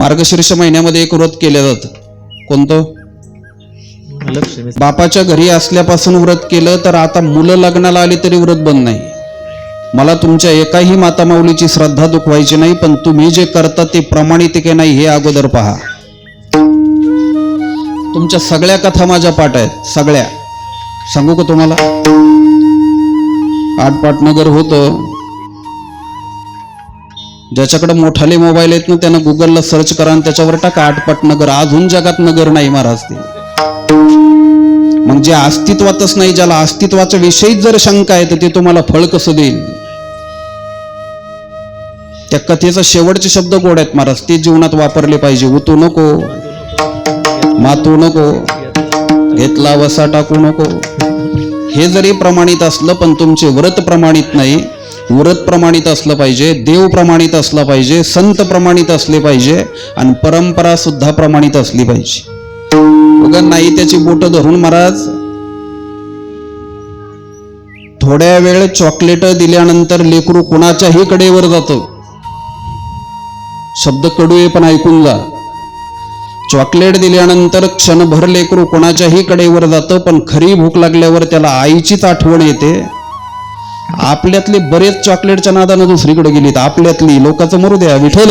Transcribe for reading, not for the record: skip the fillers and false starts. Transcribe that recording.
मार्गशीर्ष महिन्यामध्ये एक व्रत केलं जातं. कोणतं? बापाच्या घरी असल्यापासून व्रत केलं तर आता मुलं लग्नाला आली तरी व्रत बंद नाही. मला तुमच्या एकाही मातामाऊलीची श्रद्धा दुखवायची नाही, पण तुम्ही जे करता ते प्रमाणित की नाही हे अगोदर पहा. तुमच्या सगळ्या कथा माझ्या पाठ आहेत, सगळ्या सांगू का तुम्हाला? आटपाटनगर होतं, ज्याच्याकडे मोठाले मोबाईल आहेत ना त्यानं गुगलला सर्च करा आणि त्याच्यावर टाका आटपाटनगर. अजून जगात नगर नाही महाराज ते. मग जे अस्तित्वातच नाही, ज्याला अस्तित्वाच्या विषयीच जर शंका आहे तर ते तुम्हाला फळ कसं देईल? त्या कथेचा शेवटचे शब्द गोड आहेत महाराज, ते जीवनात वापरले पाहिजे. उतू नको, मातू नको, घेतला वसा टाकू नको. हे जरी प्रमाणित असलं पण तुमचे व्रत प्रमाणित नाही. व्रत प्रमाणित असलं पाहिजे, देव प्रमाणित असला पाहिजे, संत प्रमाणित असले पाहिजे आणि परंपरा सुद्धा प्रमाणित असली पाहिजे. उगा नाही त्याची बोट धरून महाराज थोड्या वेळ चॉकलेट दिल्यानंतर लेकरू कुणाच्याही कडेवर जातं. शब्द कडू आहे पण ऐकून जा. चॉकलेट दिल्यानंतर क्षणभर लेकरू कोणाच्याही कडेवर जातं, पण खरी भूक लागल्यावर त्याला आईचीच आठवण येते. आपल्यातले बरेच चॉकलेटच्या नादानं दुसरीकडे गेलीत. आपल्यातली लोकांचं मरू द्या, विठ्ठल